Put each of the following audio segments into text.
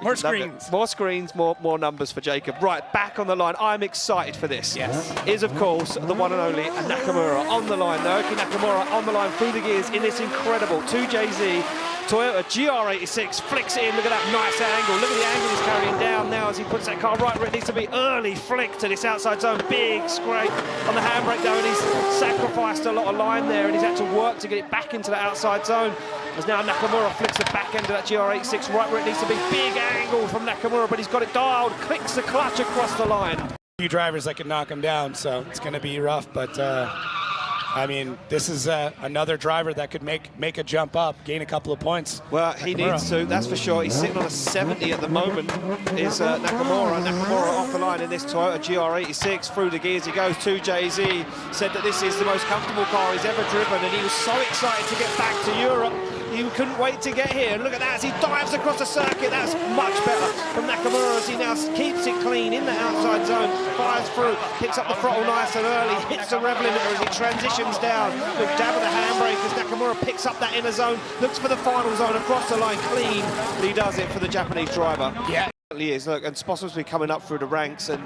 More screens. More screens, more numbers for Jacob. Right, back on the line. I'm excited for this. Yes. Is, of course, the one and only Nakamura on the line. Naoki Nakamura on the line through the gears in this incredible 2JZ Toyota GR86. Flicks it in. Look at that nice angle. Look at the angle he's carrying down now as he puts that car right where it needs to be. Early flick to this outside zone. Big scrape on the handbrake though, and he's sacrificed a lot of line there, and he's had to work to get it back into the outside zone. As now Nakamura flicks the back end of that GR86 right where it needs to be. Big angle from Nakamura, but he's got it dialed. Clicks the clutch across the line. Few drivers that can knock him down, so it's going to be rough, but I mean, this is another driver that could make a jump up, gain a couple of points. Well, he needs to, that's for sure. He's sitting on a 70 at the moment, is Nakamura. Nakamura off the line in this Toyota GR86. Through the gears he goes. 2JZ said that this is the most comfortable car he's ever driven, and he was so excited to get back to Europe. He couldn't wait to get here. Look at that as he dives across the circuit. That's much better from Nakamura as he now keeps it clean in the outside zone. Fires through, picks up the throttle nice and early, hits the rev limiter as he transitions down. Look, dab of the handbrake as Nakamura picks up that inner zone, looks for the final zone across the line clean. He does it for the Japanese driver. Yeah. He is. Look, and Spossum's been coming up through the ranks, and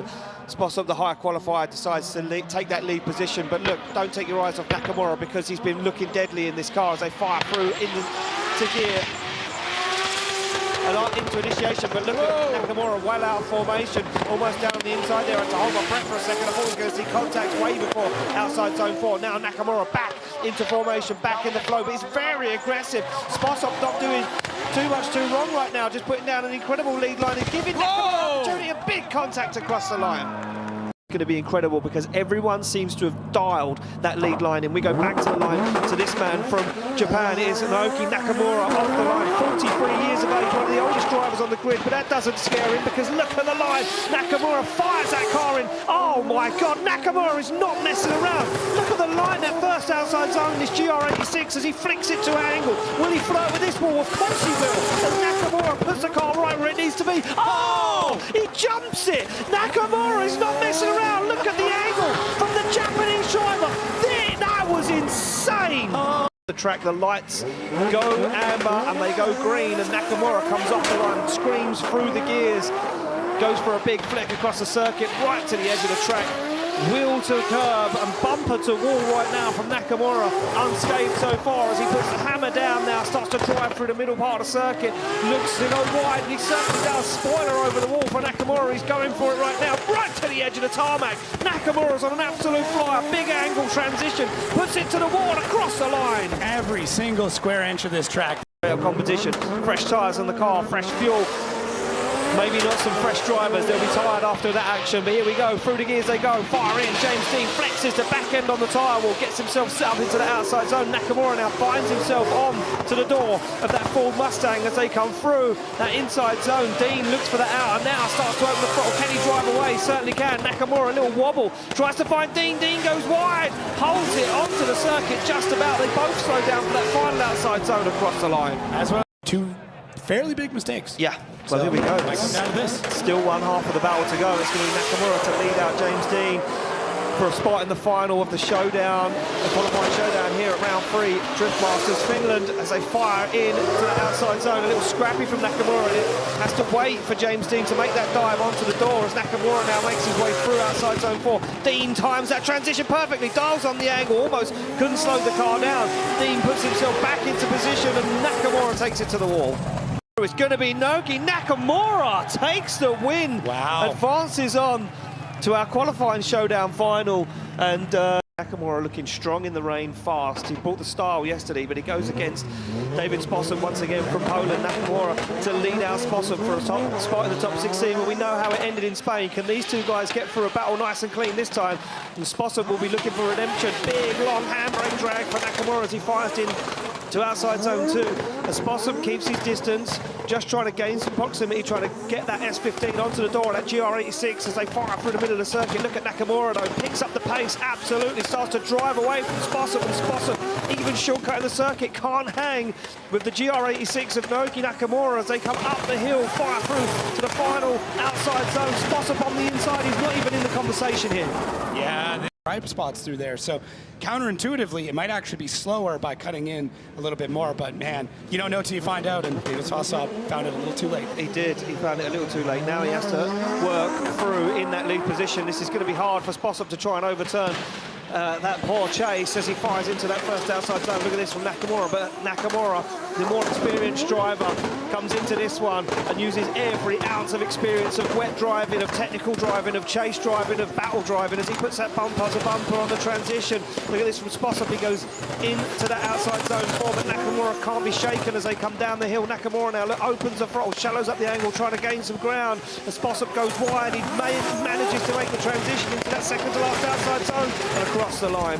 Spossum, the higher qualifier, decides to take that lead position. But look, don't take your eyes off Nakamura because he's been looking deadly in this car as they fire through into gear and into initiation. But look at Nakamura well out of formation, almost down the inside there. I had to hold my breath for a second. I thought he was going to see contact way before outside zone 4. Now Nakamura back into formation, back in the flow, but he's very aggressive. Spossum not doing too much too wrong right now, just putting down an incredible lead line and giving Nakamura opportunity, a big contact across the line. Going to be incredible because everyone seems to have dialed that lead line in. We go back to the line to this man from Japan. It is Naoki Nakamura off the line, 43 years of age, one of the oldest drivers on the grid, but that doesn't scare him because look at the line. Nakamura fires that car in. Oh my God, Nakamura is not messing around. Look at the line, that first outside zone, this GR86 as he flicks it to angle. Will he flirt with this wall? Of course he will. As Nakamura puts the car right where it needs to be. Oh, he jumps it. Nakamura is not messing around. Look at the angle from the Japanese driver. That was insane. The track, the lights go amber and they go green, and Nakamura comes off the line, screams through the gears, goes for a big flick across the circuit, right to the edge of the track. Wheel to curb and bumper to wall right now from Nakamura, unscathed so far as he puts the hammer down now, starts to drive through the middle part of the circuit, looks to go wide, and he certainly does. Spoiler over the wall for Nakamura, he's going for it right now, right to the edge of the tarmac. Nakamura's on an absolute flyer, big angle transition, puts it to the wall across the line. Every single square inch of this track. Competition, fresh tyres on the car, fresh fuel. Maybe not some fresh drivers, they'll be tired after that action, but here we go, through the gears they go, fire in, James Dean flexes the back end on the tyre wall, gets himself set up into the outside zone. Nakamura now finds himself on to the door of that Ford Mustang as they come through that inside zone. Dean looks for that out and now starts to open the throttle. Can he drive away? Certainly can. Nakamura, a little wobble, tries to find Dean, Dean goes wide, holds it onto the circuit just about. They both slow down for that final outside zone across the line. As well, two fairly big mistakes. Yeah. Well, here we go. Might come down to this. Still one half of the battle to go. It's going to be Nakamura to lead out James Dean for a spot in the final of the showdown, the qualifying showdown here at round 3, Driftmasters Finland, as they fire in to the outside zone. A little scrappy from Nakamura. It has to wait for James Dean to make that dive onto the door as Nakamura now makes his way through outside zone 4. Dean times that transition perfectly, dials on the angle, almost couldn't slow the car down. Dean puts himself back into position and Nakamura takes it to the wall. It's going to be Naoki Nakamura takes the win. Wow. Advances on to our qualifying showdown final, and Nakamura looking strong in the rain, fast. He brought the style yesterday, but he goes against David Spossum once again from Poland. Nakamura to lead out Spossum for a top spot in the top 16, but we know how it ended in Spain. Can these two guys get through a battle nice and clean this time? And Spossum will be looking for redemption. Big, long handbrake drag for Nakamura as he fires in to outside zone 2. As Spossum keeps his distance, just trying to gain some proximity, trying to get that S15 onto the door, that GR86 as they fire through the middle of the circuit. Look at Nakamura though, picks up the pace, absolutely, starts to drive away from Spossum, and Spossum, even shortcutting the circuit, can't hang with the GR86 of Naoki Nakamura as they come up the hill, fire through to the final outside zone. Spossum on the inside, he's not even in the conversation here. Yeah. drive spots through there. So counterintuitively, it might actually be slower by cutting in a little bit more. But man, you don't know till you find out. And David Fossop found it a little too late. He did. He found it a little too late. Now he has to work through in that lead position. This is going to be hard for Spossop to try and overturn that poor chase as he fires into that first outside zone. Look at this from Nakamura, but Nakamura, the more experienced driver, comes into this one and uses every ounce of experience of wet driving, of technical driving, of chase driving, of battle driving as he puts that bumper to bumper on the transition. Look at this from Spossop. He goes into that outside zone 4, but Nakamura can't be shaken as they come down the hill. Nakamura now opens the throttle, shallows up the angle, trying to gain some ground. As Spossop goes wide, he manages to make the transition into that second to last outside zone and across the line.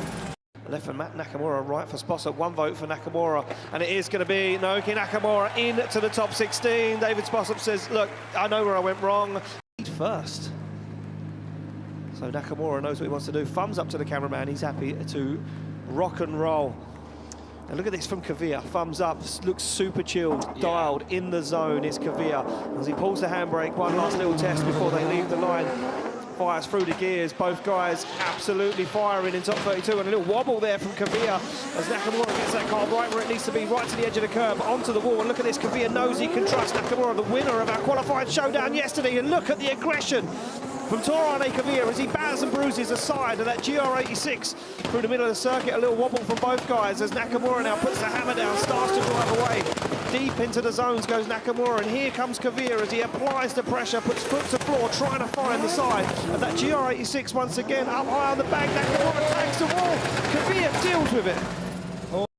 Left for Nakamura, right for Spossop. 1 vote for Nakamura, and it is going to be Naoki Nakamura into the top 16. David Spossop says, look, I know where I went wrong. He's first. So Nakamura knows what he wants to do. Thumbs up to the cameraman. He's happy to rock and roll. And look at this from Kvyat. Thumbs up, looks super chilled, dialed, in the zone is Kvyat. As he pulls the handbrake, one last little test before they leave the line. Fires through the gears, both guys absolutely firing in top 32, and a little wobble there from Kvyat as Nakamura gets that car right where it needs to be, right to the edge of the curb, onto the wall. And look at this, Kvyat knows he can trust Nakamura, the winner of our qualifying showdown yesterday, and look at the aggression from Torane Kvyat as he batters and bruises aside of that GR86 through the middle of the circuit. A little wobble from both guys as Nakamura now puts the hammer down, starts to drive away. Deep into the zones goes Nakamura, and here comes Kvyat as he applies the pressure, puts foot to floor, trying to find the side of that GR86 once again, up high on the back. Nakamura tags the wall. Kvyat deals with it.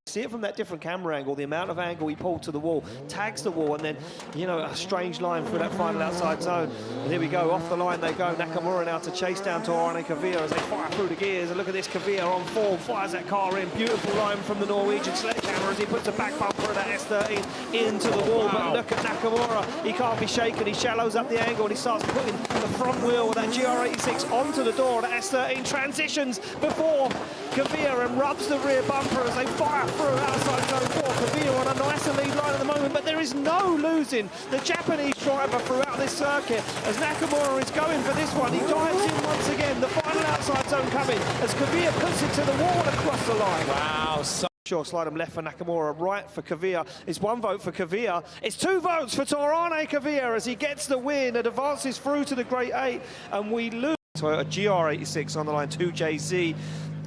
See it from that different camera angle, the amount of angle he pulled to the wall, tags the wall, and then, you know, a strange line through that final outside zone. And here we go, off the line they go. Nakamura now to chase down Torane Kvyat as they fire through the gears. And look at this, Kvyat on form, fires that car in. Beautiful line from the Norwegian sledgehammer as he puts the back bumper of that S13 into the wall. But look at Nakamura, he can't be shaken. He shallows up the angle and he starts putting the front wheel of that GR86 onto the door. The S13 transitions before Kvyat and rubs the rear bumper as they fire through outside zone 4. Kvyat on a nice lead line at the moment, but there is no losing the Japanese driver throughout this circuit as Nakamura is going for this one. He dives in once again, the final outside zone coming as Kvyat puts it to the wall and across the line. Wow. Sure, slide him left for Nakamura, right for Kvyat. It's 1 vote for Kvyat. It's 2 votes for Torane Kvyat as he gets the win and advances through to the Great 8, and we lose. So a GR86 on the line, 2JZ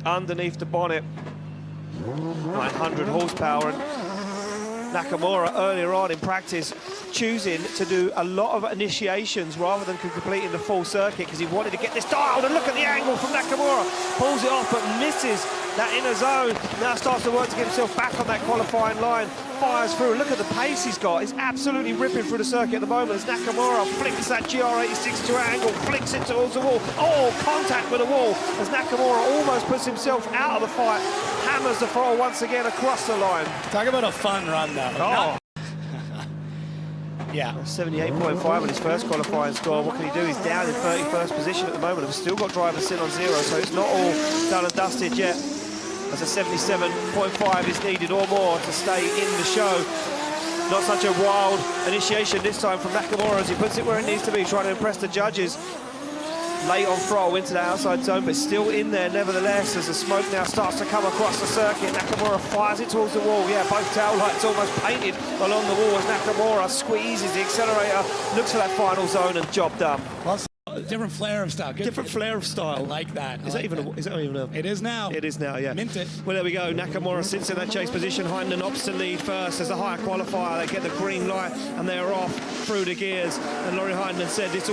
underneath the bonnet. 900 horsepower, and Nakamura earlier on in practice choosing to do a lot of initiations rather than completing the full circuit because he wanted to get this dialed. And look at the angle from Nakamura, pulls it off but misses that inner zone. Now starts to work to get himself back on that qualifying line, fires through. Look at the pace he's got. He's absolutely ripping through the circuit at the moment as Nakamura flicks that GR86 to angle, flicks it towards the wall. Oh, contact with the wall as Nakamura almost puts himself out of the fight, hammers the throttle once again across the line. Talk about a fun run, though. Oh. Yeah. 78.5 on his first qualifying score. What can he do? He's down in 31st position at the moment. We've still got drivers sitting on 0, so it's not all done and dusted yet. As a 77.5 is needed or more to stay in the show. Not such a wild initiation this time from Nakamura as he puts it where it needs to be, trying to impress the judges. Late on throttle into the outside zone, but still in there nevertheless as the smoke now starts to come across the circuit. Nakamura fires it towards the wall. Yeah, both tail lights almost painted along the wall as Nakamura squeezes the accelerator, looks for that final zone, and job done. Well, different flair of style. Different flair of style. I like that. Is that even a... It is now. It is now, yeah. Mint it. Well, there we go. Nakamura sits in that chase position. Heinen opts to lead first as a higher qualifier. They get the green light and they're off through the gears. And Laurie Heinen said it's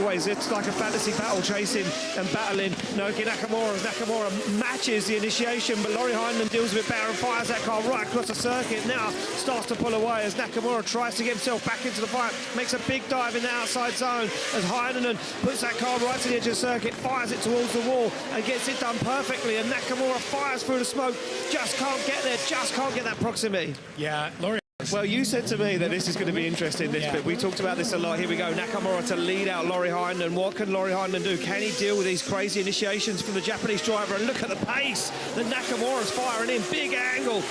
like a fantasy battle, chasing and battling Naoki Nakamura as Nakamura matches the initiation, but Laurie Heinen deals with it better and fires that car right across the circuit. Now starts to pull away as Nakamura tries to get himself back into the fight. Makes a big dive in the outside zone as Heinen puts that car right to the edge of the circuit, fires it towards the wall and gets it done perfectly, and Nakamura fires through the smoke, just can't get there, just can't get that proximity. Yeah, Laurie. Well, you said to me that this is going to be interesting, this bit. We talked about this a lot. Here we go, Nakamura to lead out Laurie Heinen. What can Laurie Heinen do? Can he deal with these crazy initiations from the Japanese driver? And look at the pace that Nakamura's firing in. Big angle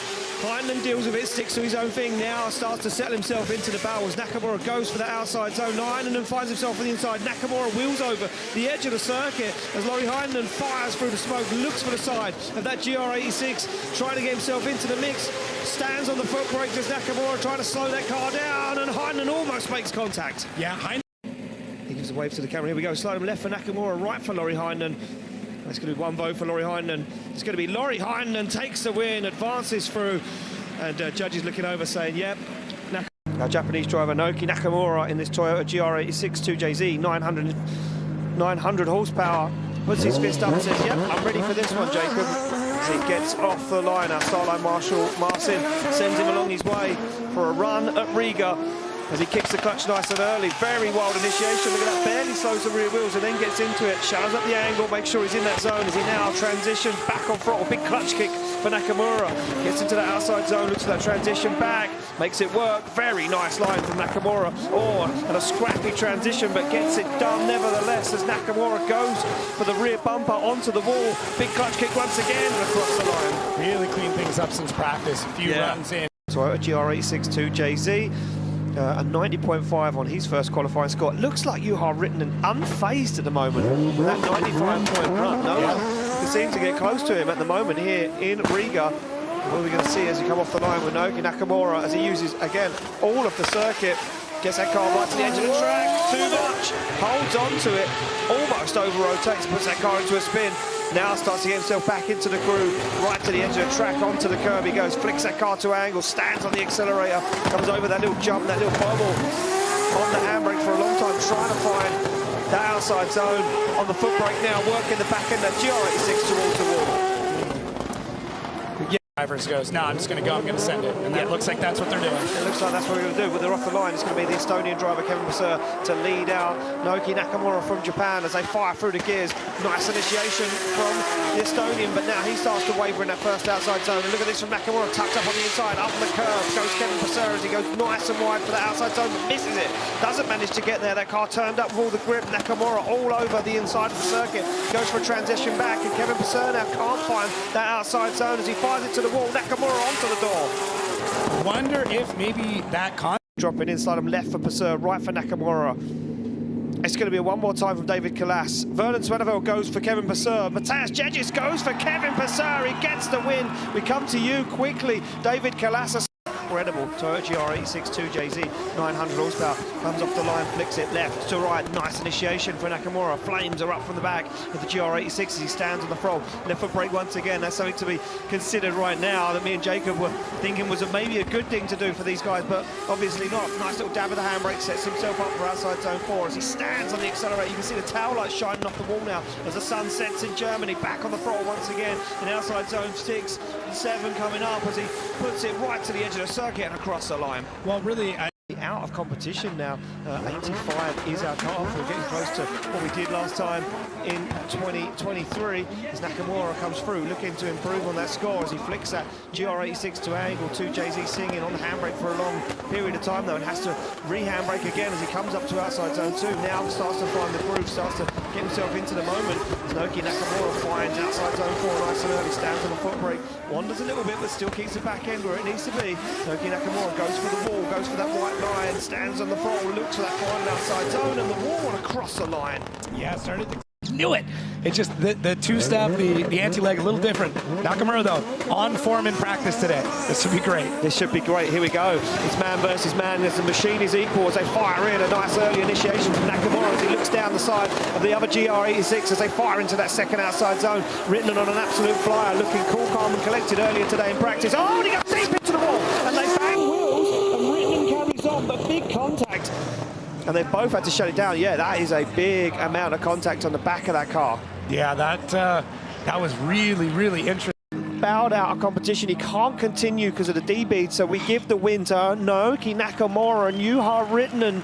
Heinlein deals with it, sticks to his own thing now, starts to settle himself into the barrel as Nakamura goes for that outside zone. Heinlein finds himself on the inside. Nakamura wheels over the edge of the circuit as Laurie Heinlein fires through the smoke, looks for the side of that GR86, trying to get himself into the mix, stands on the foot brake as Nakamura trying to slow that car down, and Heinlein almost makes contact. Yeah, Heinlein. He gives a wave to the camera. Here we go. Slide him left for Nakamura, right for Laurie Heinlein. That's going to be one vote for Laurie Heinlein. It's going to be Laurie Heinlein takes the win, advances through, and judges looking over saying, yep. Our Japanese driver Naoki Nakamura in this Toyota GR86 2JZ, 900 horsepower, puts his fist up and says, yep, I'm ready for this one, Jacob. As he gets off the line, our Starline Marshal Marcin sends him along his way for a run at Riga, as he kicks the clutch nice and early. Very wild initiation. Look at that, barely slows the rear wheels and then gets into it. Shallows up the angle, makes sure he's in that zone as he now transitions back on throttle. Big clutch kick for Nakamura. Gets into that outside zone, looks for that transition back, makes it work. Very nice line from Nakamura. And a scrappy transition, but gets it done nevertheless as Nakamura goes for the rear bumper onto the wall. Big clutch kick once again and across the line. Really cleaned things up since practice. A few runs in. Toyota GR86 2JZ. A 90.5 on his first qualifying score. It looks like Juha Rittinen unfazed at the moment with that 95-point run. No one seems to get close to him at the moment here in Riga. What are we going to see as he come off the line with Naoki Nakamura as he uses, again, all of the circuit. Gets that car right to the edge of the track. Too much. Holds on to it. Almost over-rotates. Puts that car into a spin. Now starts to get himself back into the groove. Right to the edge of the track. Onto the curb he goes. Flicks that car to angle. Stands on the accelerator. Comes over that little jump, that little bubble. On the handbrake for a long time. Trying to find that outside zone. On the foot brake now. Working the back end of GR86 towards the wall. Drivers goes, no, I'm just going to go, I'm going to send it. And that looks like that's what they're doing. It looks like that's what we're going to do. But they're off the line. It's going to be the Estonian driver, Kevin Vasseur, to lead out Naoki Nakamura from Japan as they fire through the gears. Nice initiation from the Estonian, but now he starts to waver in that first outside zone. And look at this from Nakamura, tucked up on the inside, up the curve. Goes Kevin Vasseur as he goes nice and wide for that outside zone, but misses it. Doesn't manage to get there. That car turned up with all the grip. Nakamura all over the inside of the circuit. Goes for a transition back, and Kevin Vasseur now can't find that outside zone as he fires it to the wall. Nakamura onto the door. Wonder if maybe that dropping inside him, left for Vasseur, right for Nakamura. It's going to be a one more time from David Kalas. Vernon Swedevel goes for Kevin Vasseur. Matthias Jedges goes for Kevin Vasseur. He gets the win. We come to you quickly. David Kalas. Incredible. Toyota GR86 2JZ, 900 horsepower. Comes off the line, flicks it left to right. Nice initiation for Nakamura. Flames are up from the back of the GR86 as he stands on the throttle. Left foot brake once again. That's something to be considered right now that me and Jacob were thinking was maybe a good thing to do for these guys, but obviously not. Nice little dab of the handbrake, sets himself up for outside zone 4 as he stands on the accelerator. You can see the tail lights shining off the wall now as the sun sets in Germany. Back on the throttle once again in outside zone 6 and 7 coming up as he puts it right to the edge of the circuit and across the line. Well, really, out of competition now. 85 is our cut-off. We're getting close to what we did last time in 2023 as Nakamura comes through, looking to improve on that score as he flicks that GR86 to angle. 2JZ singing on the handbrake for a long period of time though, and has to re-handbrake again as he comes up to outside zone 2. Now starts to find the groove, starts to get himself into the moment as Naoki Nakamura finds outside zone 4 nice and early, stands on the foot brake, wanders a little bit but still keeps the back end where it needs to be. Naoki Nakamura goes for the wall, goes for that white line, stands on the throttle, looks for that final outside zone, and the wall across the line. Yeah, started to knew it. It's just the two-step, the anti-leg a little different. Nakamura though, on form in practice today. This should be great. This should be great. Here we go. It's man versus man as the machine is equal as they fire in. A nice early initiation from Nakamura as he looks down the side of the other GR86 as they fire into that second outside zone. Rittinen on an absolute flyer, looking cool, calm and collected earlier today in practice. Oh, and he goes deep into the wall and they bang wheels and Rittinen carries on, but big contact. And they both had to shut it down. Yeah, that is a big amount of contact on the back of that car. Yeah, that was really, really interesting. Bowed out of competition. He can't continue because of the D-bead, so we give the win to Naoki Nakamura and Juha Rittinen.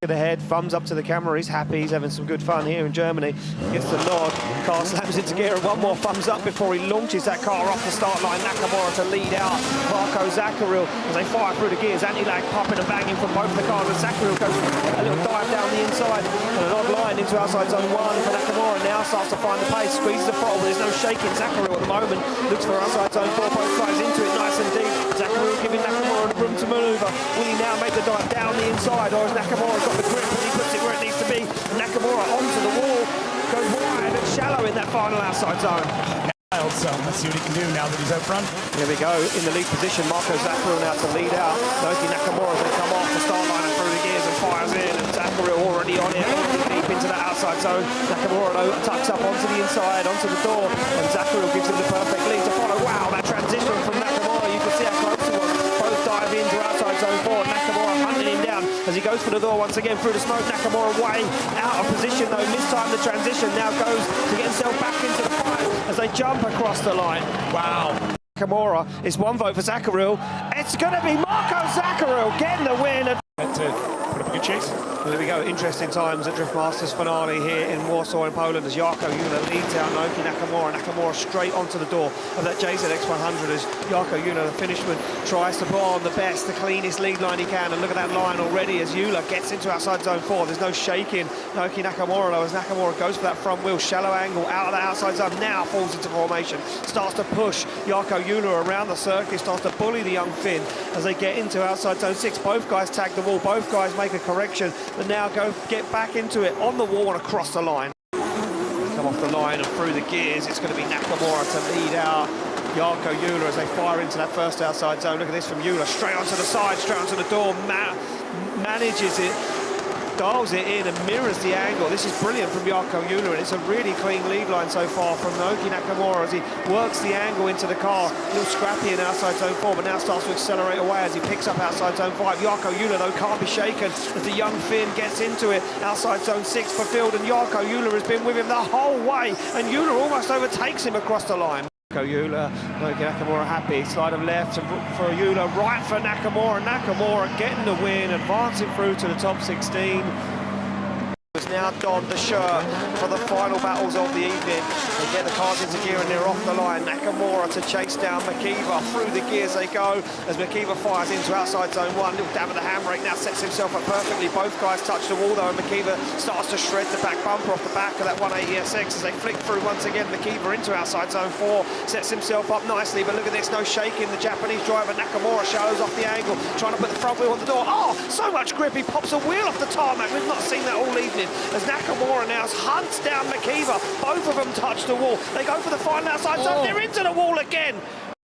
Ahead, thumbs up to the camera, he's happy, he's having some good fun here in Germany. Gets the nod, car slams into gear, and one more thumbs up before he launches that car off the start line. Nakamura to lead out Marko Zakaril as they fire through the gears. Anti-lag popping and banging from both the cars, and Zakaril goes a little dive down the inside and an odd line into outside zone 1 for Nakamura. Now starts to find the pace, squeezes the throttle, but there's no shaking. Zachariel at the moment looks for outside zone 4, both guys into it nice and deep. Zachariel giving Nakamura room to manoeuvre. Will he now make the dive down the inside, or has Nakamura got the grip and he puts it where it needs to be? And Nakamura onto the wall, goes wide and shallow in that final outside zone. So let's see what he can do now that he's up front. Here we go, in the lead position, Marco Zachariel now to lead out. Naoki Nakamura as they come off the start line and through the gears and fires in, and Zachariel already on it, deep into that outside zone. Nakamura tucks up onto the inside, onto the door, and Zachariel gives him the perfect lead to follow. Wow, that transition from Nakamura, you can see how close he was. Both dive into outside zone 4, Nakamura hunting him down as he goes for the door once again through the smoke. Nakamura way out of position though, mistimed the transition, now goes to get himself back into the fight as they jump across the line. Wow. Nakamura, it's one vote for Zachariel. It's going to be Marco Zachariel getting the win. To put up a good chase. Well, there we go, interesting times at Driftmasters finale here in Warsaw in Poland as Jarko Juna leads out Naoki Nakamura. Nakamura straight onto the door of that JZX100 as Jarko Juna, the Finishman, tries to put on the best, the cleanest lead line he can. And look at that line already as Jula gets into outside zone 4. There's no shaking Naoki Nakamura though as Nakamura goes for that front wheel, shallow angle out of the outside zone, now falls into formation, starts to push Jarko Juna around the circuit, starts to bully the young Finn as they get into outside zone 6. Both guys tag the wall, both guys make a correction, but now get back into it on the wall and across the line. Come off the line and through the gears, it's going to be Nakamura to lead out Jarko Jula as they fire into that first outside zone. Look at this from Jula, straight onto the side, straight onto the door, manages it, dials it in and mirrors the angle. This is brilliant from Jarko Jula, and it's a really clean lead line so far from Naoki Nakamura as he works the angle into the car. A little scrappy in outside zone 4, but now starts to accelerate away as he picks up outside zone 5. Jarko Jula though can't be shaken as the young Finn gets into it. Outside zone 6 for Field, and Jarko Jula has been with him the whole way, and Jula almost overtakes him across the line. Jula, Naoki Nakamura happy, slide of left for Jula, right for Nakamura. Nakamura getting the win, advancing through to the top 16. Has now donned the shirt for the final battles of the evening. They get the cars into gear and they're off the line. Nakamura to chase down Makiva. Through the gears they go as Makiva fires into outside zone 1. Little dab of the handbrake now sets himself up perfectly. Both guys touch the wall though, and Makiva starts to shred the back bumper off the back of that 180SX as they flick through once again. Makiva into outside zone 4, sets himself up nicely, but look at this, no shaking. The Japanese driver Nakamura shallows off the angle, trying to put the front wheel on the door. Oh, so much grip, he pops a wheel off the tarmac. We've not seen that all evening. As Nakamura now hunts down Makiva. Both of them touch the wall. They go for the final outside zone. They're into the wall again.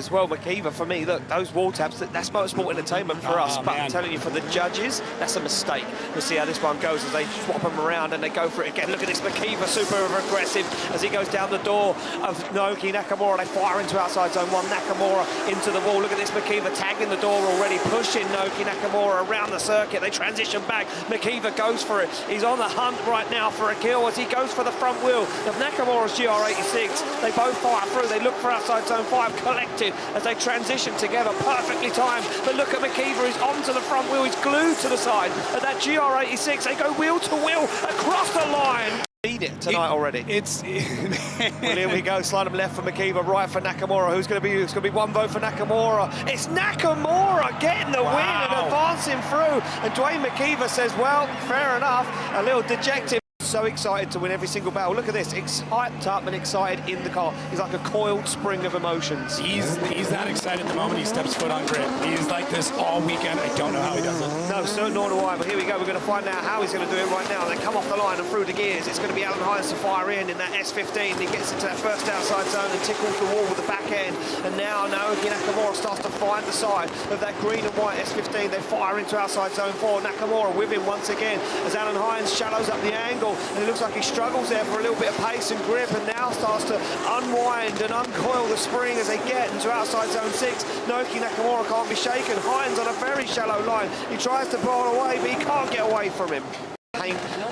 As well, Makiva, for me, look, those wall taps, that's motorsport entertainment for us, but I'm telling you, for the judges, that's a mistake. We'll see how this one goes as they swap them around and they go for it again. Look at this, Makiva, super aggressive as he goes down the door of Naoki Nakamura. They fire into outside zone 1, Nakamura into the wall. Look at this, Makiva tagging the door already, pushing Naoki Nakamura around the circuit. They transition back, Makiva goes for it. He's on the hunt right now for a kill as he goes for the front wheel of Nakamura's GR86. They both fire through, they look for outside zone 5, collective as they transition together, perfectly timed. But look at Makiva, he's onto the front wheel, he's glued to the side of that GR86. They go wheel to wheel across the line. Lead it tonight already. Well, here we go, slide him left for Makiva, right for Nakamura. Who's going to be? It's going to be one vote for Nakamura. It's Nakamura getting the win and advancing through. And Dwayne Makiva says, well, fair enough, a little dejected. So excited to win every single battle. Look at this, hyped up and excited in the car. He's like a coiled spring of emotions. He's that excited the moment he steps foot on grid. He's like this all weekend. I don't know how he does it. No, so nor do I, but here we go. We're going to find out how he's going to do it right now. They come off the line and through the gears. It's going to be Alan Hines to fire in that S15. He gets into that first outside zone and tickles the wall with the back end. And now Naoki Nakamura starts to find the side of that green and white S15. They fire into outside zone 4. Nakamura with him once again as Alan Hines shallows up the angle. And it looks like he struggles there for a little bit of pace and grip, and now starts to unwind and uncoil the spring as they get into outside zone 6. Naoki Nakamura can't be shaken. Hines on a very shallow line. He tries to pull away, but he can't get away from him.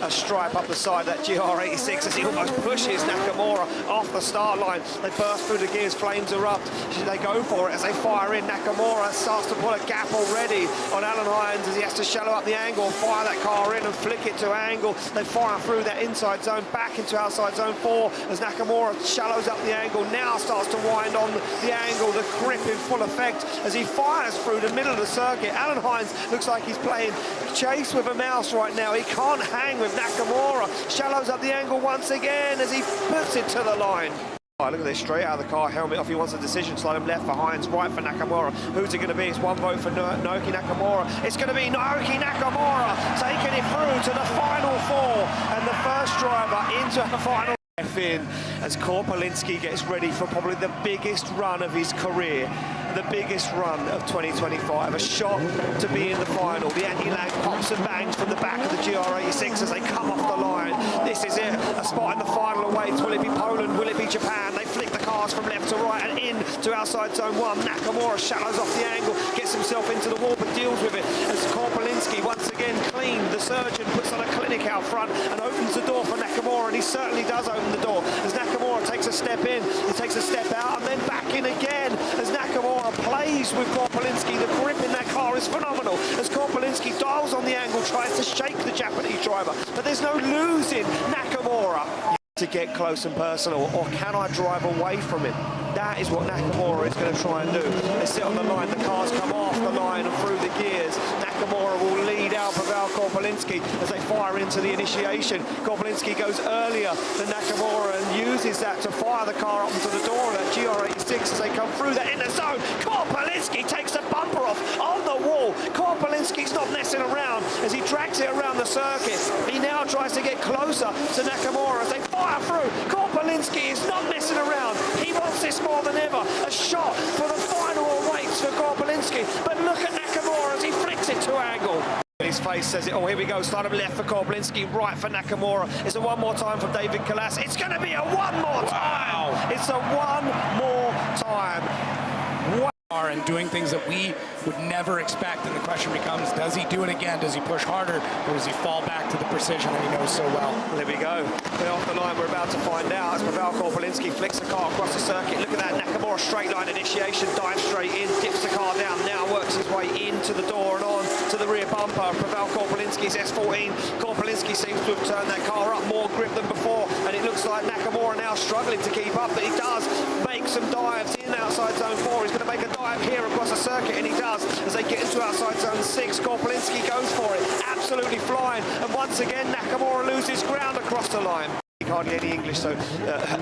A stripe up the side of that GR86 as he almost pushes Nakamura off the start line. They burst through the gears, flames erupt. They go for it as they fire in. Nakamura starts to pull a gap already on Alan Hines as he has to shallow up the angle, fire that car in and flick it to angle. They fire through that inside zone, back into outside zone 4 as Nakamura shallows up the angle, now starts to wind on the angle, the grip in full effect as he fires through the middle of the circuit. Alan Hines looks like he's playing chase with a mouse right now. He can't hang with as Nakamura shallows up the angle once again as he puts it to the line. Oh, look at this, straight out of the car, helmet off, he wants a decision, slide him left for Hines, right for Nakamura. Who's it going to be? It's one vote for Naoki Nakamura. It's going to be Naoki Nakamura taking it through to the final four, and the first driver into the final in as Korpolinski gets ready for probably the biggest run of his career, the biggest run of 2025. A shot to be in the final. The anti-lag pops and bangs from the back of the GR86 as they come off the line. This is it, a spot in the final awaits. Will it be Poland? Will it be Japan? They flick the cars from left to right and in to outside zone one. Nakamura shallows off the angle, gets himself into the wall but deals with it as Korpolinski once again clean. The surgeon puts on a clinic out front and opens the door for Nakamura, and he certainly does open the door as Nakamura takes a step in, he takes a step out and then back in again as Nakamura plays with Korpolinski. The grip in that car is phenomenal as Korpolinski dials on the angle, tries to shake the Japanese driver, but there's no losing Nakamura. To get close and personal, or can I drive away from him? That is what Nakamura is going to try and do. They sit on the line, the cars come off the line and through the gears. Nakamura will lead out Pavel Korpolinski as they fire into the initiation. Korpolinski goes earlier than Nakamura and uses that to fire the car up into the door of that GR86 as they come through that inner zone. Korpolinski takes the bumper off on the wall. Korpolinski's not messing around as he drags it around the circuit. He now tries to get closer to Nakamura as they fire through. Korpolinski is not messing around. He wants this more than ever. A shot for the final awaits for Korpolinski, but look at Nakamura as he flicks it to angle. His face says it all. Here we go. Start him left for Korpolinski, right for Nakamura. It's a one more time for David Kalas. It's going to be a one more time. Wow. It's a one more time. Wow. And doing things that we would never expect, and the question becomes, does he do it again? Does he push harder, or does he fall back to the precision that he knows so well? There we go. We're off the line, we're about to find out as Pavel Korpolinski flicks the car across the circuit. Look at that, Nakamura straight line initiation, dives straight in, dips the car down, now works his way into the door and on to the rear bumper. Pavel Korpolinski's S14. Korpolinski seems to have turned that car up, more grip than before, and it looks like Nakamura now struggling to keep up, but he does make some dives in outside zone 4. He's going to make a dive here across the circuit, and he does as they get into outside zone 6. Korpolinski goes for it, absolutely flying, and once again Nakamura loses ground across the line. Hardly any English, so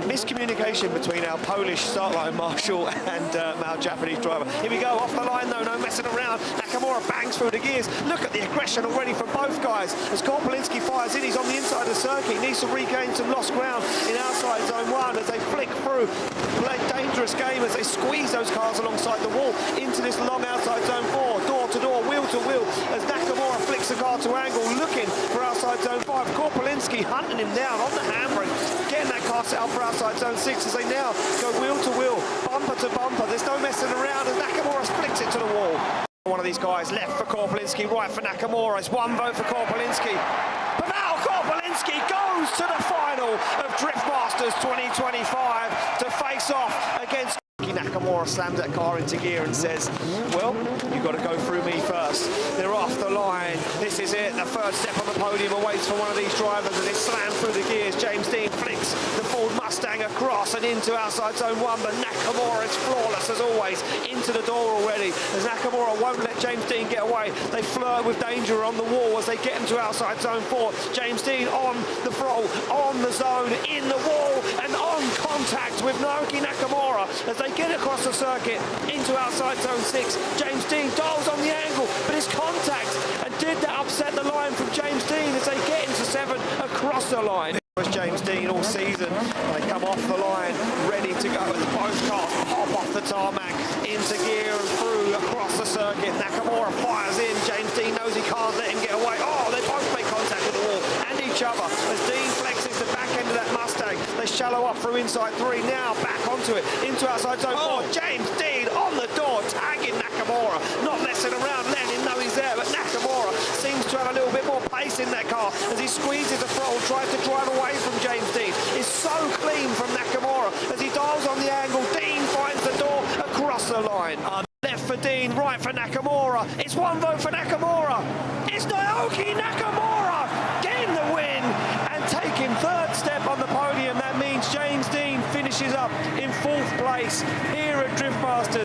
miscommunication between our Polish start line marshal and our Japanese driver. Here we go, off the line though, no messing around. Nakamura bangs through the gears. Look at the aggression already from both guys as Korpolinski fires in. He's on the inside of the circuit. He needs to regain some lost ground in outside zone 1 as they flick through. Play dangerous game as they squeeze those cars alongside the wall into this long outside zone 4, door to door, wheel to wheel, as Nakamura flicks the car to angle, looking for outside zone 5. Korpolinski hunting him down on the handbrake, getting that car set up for outside zone 6 as they now go wheel to wheel, bumper to bumper. There's no messing around as Nakamura flicks it to the wall. One of these guys left for Korpolinski, right for Nakamura. It's one vote for Korpolinski. Pavel Korpolinski goes to the final of Driftmasters 2025 to face off against Nakamura. Slams that car into gear and says, well, you've got to go through me first. They're off the line. This is it. The third step on the podium awaits for one of these drivers as it slams through the gears. James Dean flicks the Ford Mustang across and into outside zone 1, but Nakamura is flawless as always into the door already as Nakamura won't let James Dean get away. They flirt with danger on the wall as they get into outside zone 4. James Dean on the throttle, on the zone, in the wall and on contact with Naoki Nakamura as they get across the circuit into outside zone 6. James Dean dials on the angle, but his contact, and did that upset the line from James Dean as they get into 7 across the line. Was James Dean all season. They come off the line, ready to go as both cars hop off the tarmac into gear and through across the circuit. Nakamura fires in. James Dean knows he can't let him get away. Oh, they both make contact with the wall and each other as Dean flexes the back end of that Mustang. They shallow up through inside 3, now back onto it, into outside zone 4. James Dean on the door, tagging Nakamura, not messing around, letting him know he's there, but Nakamura seems to have a little bit more pace in that car as he squeezes the throttle, tries to drive away from James Dean. It's so clean from Nakamura as he dials on the angle. Dean finds the door across the line. Left for Dean, right for Nakamura. It's one vote for Nakamura. It's Naoki Nakamura getting the win and taking third step on the podium. That means James Dean finishes up in 4th place here at Driftmasters.